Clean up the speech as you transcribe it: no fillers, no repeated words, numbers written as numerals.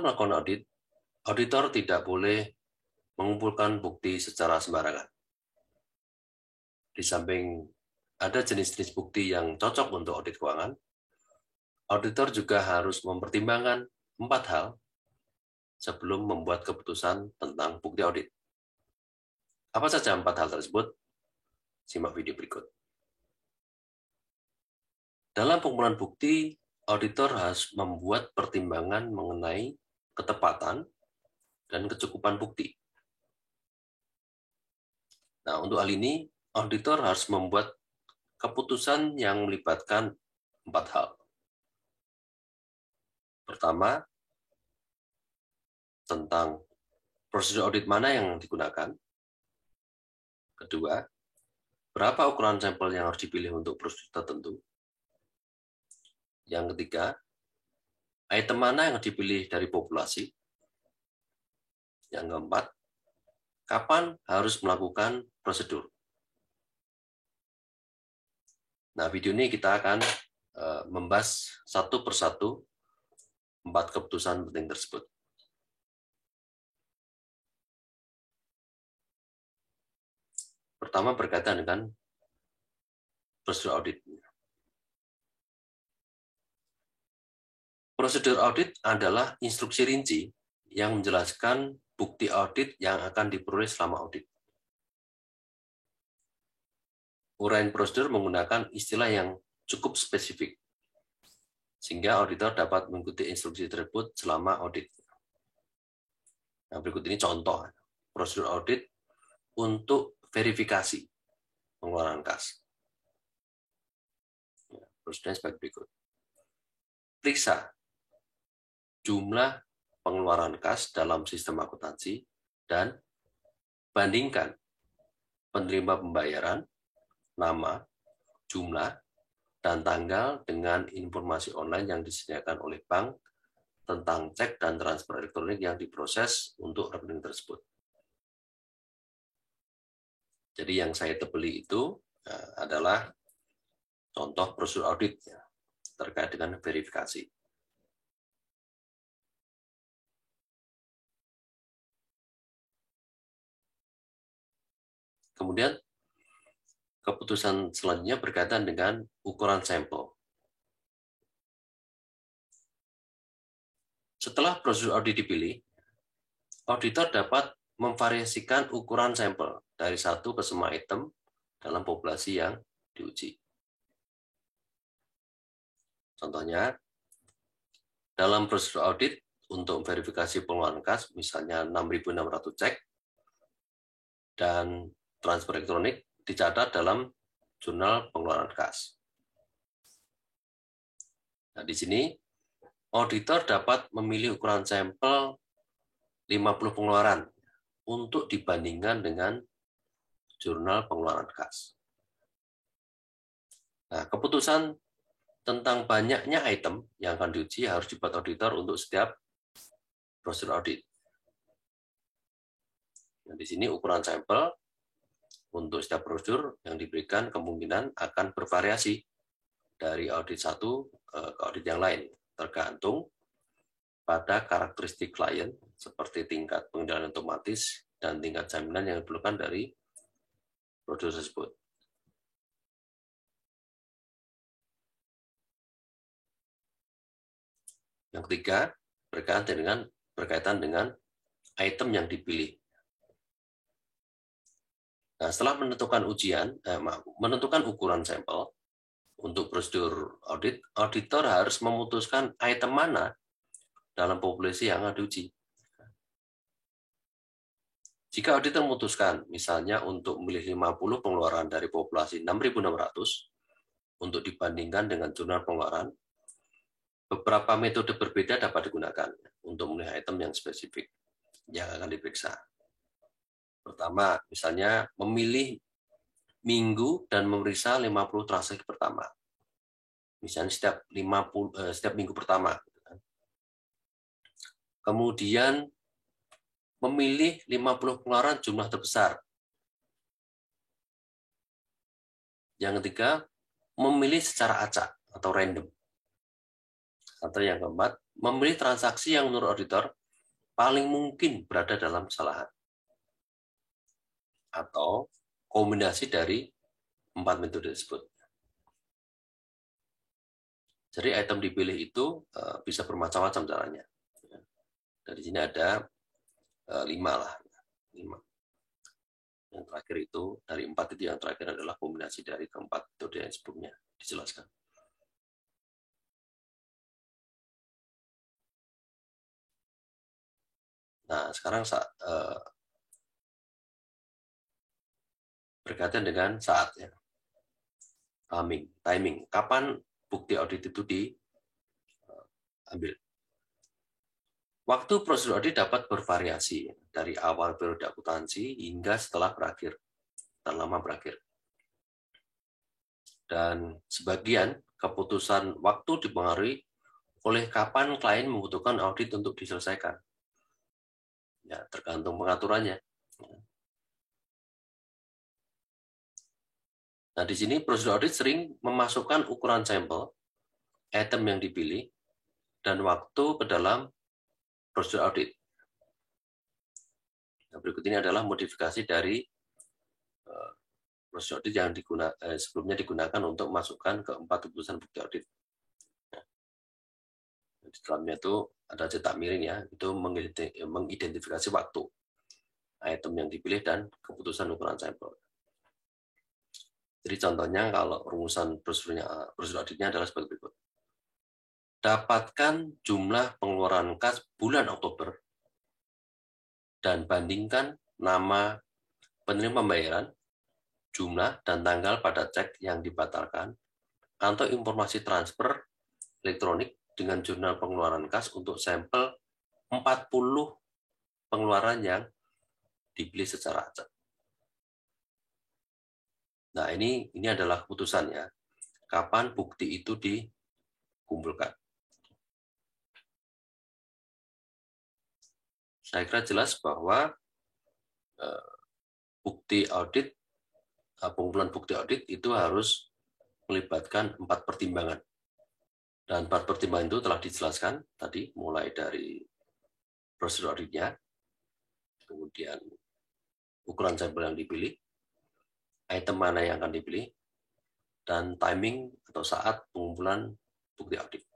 Dalam melakukan audit, auditor tidak boleh mengumpulkan bukti secara sembarangan. Di samping ada jenis-jenis bukti yang cocok untuk audit keuangan, auditor juga harus mempertimbangkan 4 hal sebelum membuat keputusan tentang bukti audit. Apa saja 4 hal tersebut? Simak video berikut. Dalam pengumpulan bukti, auditor harus membuat pertimbangan mengenai ketepatan dan kecukupan bukti. Nah, untuk hal ini, auditor harus membuat keputusan yang melibatkan 4 hal. Pertama, tentang prosedur audit mana yang digunakan. Kedua, berapa ukuran sampel yang harus dipilih untuk prosedur tertentu. Yang ketiga, item mana yang dipilih dari populasi. Yang keempat, kapan harus melakukan prosedur. Nah, video ini kita akan membahas satu persatu 4 keputusan penting tersebut. Pertama berkaitan dengan prosedur audit. Prosedur audit adalah instruksi rinci yang menjelaskan bukti audit yang akan diperoleh selama audit. Uraian prosedur menggunakan istilah yang cukup spesifik, sehingga auditor dapat mengikuti instruksi tersebut selama audit. Nah, berikut ini contoh prosedur audit untuk verifikasi pengeluaran kas. Prosedurnya sebagai berikut. Periksa jumlah pengeluaran kas dalam sistem akuntansi dan bandingkan penerima pembayaran, nama, jumlah, dan tanggal dengan informasi online yang disediakan oleh bank tentang cek dan transfer elektronik yang diproses untuk rekening tersebut. Jadi yang saya tebeli itu adalah contoh prosedur audit terkait dengan verifikasi. Kemudian keputusan selanjutnya berkaitan dengan ukuran sampel. Setelah prosedur audit dipilih, auditor dapat memvariasikan ukuran sampel dari satu ke semua item dalam populasi yang diuji. Contohnya, dalam prosedur audit untuk verifikasi pengeluaran kas, misalnya 6.600 cek, dan transfer elektronik dicatat dalam jurnal pengeluaran kas. Nah, di sini, auditor dapat memilih ukuran sampel 50 pengeluaran untuk dibandingkan dengan jurnal pengeluaran kas. Nah, keputusan tentang banyaknya item yang akan diuji harus dibuat auditor untuk setiap prosedur audit. Nah, di sini ukuran sampel untuk setiap prosedur yang diberikan kemungkinan akan bervariasi dari audit satu ke audit yang lain, tergantung pada karakteristik klien seperti tingkat pengendalian otomatis dan tingkat jaminan yang diperlukan dari prosedur tersebut. Yang ketiga, berkaitan dengan item yang dipilih. Nah, setelah menentukan ukuran sampel untuk prosedur audit, auditor harus memutuskan item mana dalam populasi yang akan diuji. Jika auditor memutuskan, misalnya untuk memilih 50 pengeluaran dari populasi 6.600 untuk dibandingkan dengan jurnal pengeluaran, beberapa metode berbeda dapat digunakan untuk memilih item yang spesifik yang akan diperiksa. Pertama, misalnya memilih minggu dan memeriksa 50 transaksi pertama. Misalnya setiap minggu pertama. Kemudian memilih 50 pengeluaran jumlah terbesar. Yang ketiga, memilih secara acak atau random. Atau yang keempat, memilih transaksi yang menurut auditor paling mungkin berada dalam kesalahan. Atau kombinasi dari 4 metode tersebut. Jadi item dipilih itu bisa bermacam-macam caranya. Dari sini ada 5 lah. 5. Yang terakhir itu, dari 4 itu yang terakhir adalah kombinasi dari keempat metode yang sebelumnya dijelaskan. Nah, sekarang berkaitan dengan saatnya. Timing. Kapan bukti audit itu diambil? Waktu prosedur audit dapat bervariasi dari awal periode akuntansi hingga setelah berakhir, dan lama berakhir. Dan sebagian keputusan waktu dipengaruhi oleh kapan klien membutuhkan audit untuk diselesaikan. Ya, tergantung pengaturannya. Nah, di sini prosedur audit sering memasukkan ukuran sampel, item yang dipilih, dan waktu ke dalam prosedur audit. Nah, berikut ini adalah modifikasi dari prosedur audit yang sebelumnya digunakan untuk memasukkan ke 4 keputusan bukti audit. Nah, di dalamnya itu ada cetak miring ya, itu mengidentifikasi waktu, item yang dipilih, dan keputusan ukuran sampel. Jadi contohnya kalau rumusan prosedur auditnya adalah sebagai berikut. Dapatkan jumlah pengeluaran kas bulan Oktober dan bandingkan nama penerima pembayaran, jumlah dan tanggal pada cek yang dibatalkan, atau informasi transfer elektronik dengan jurnal pengeluaran kas untuk sampel 40 pengeluaran yang dipilih secara acak. Nah, ini adalah keputusannya. Kapan bukti itu dikumpulkan. Saya kira jelas bahwa bukti audit, pengumpulan bukti audit itu harus melibatkan 4 pertimbangan. Dan 4 pertimbangan itu telah dijelaskan tadi, mulai dari prosedur auditnya, kemudian ukuran sampel yang dipilih, item mana yang akan dipilih, dan timing atau saat pengumpulan bukti audit.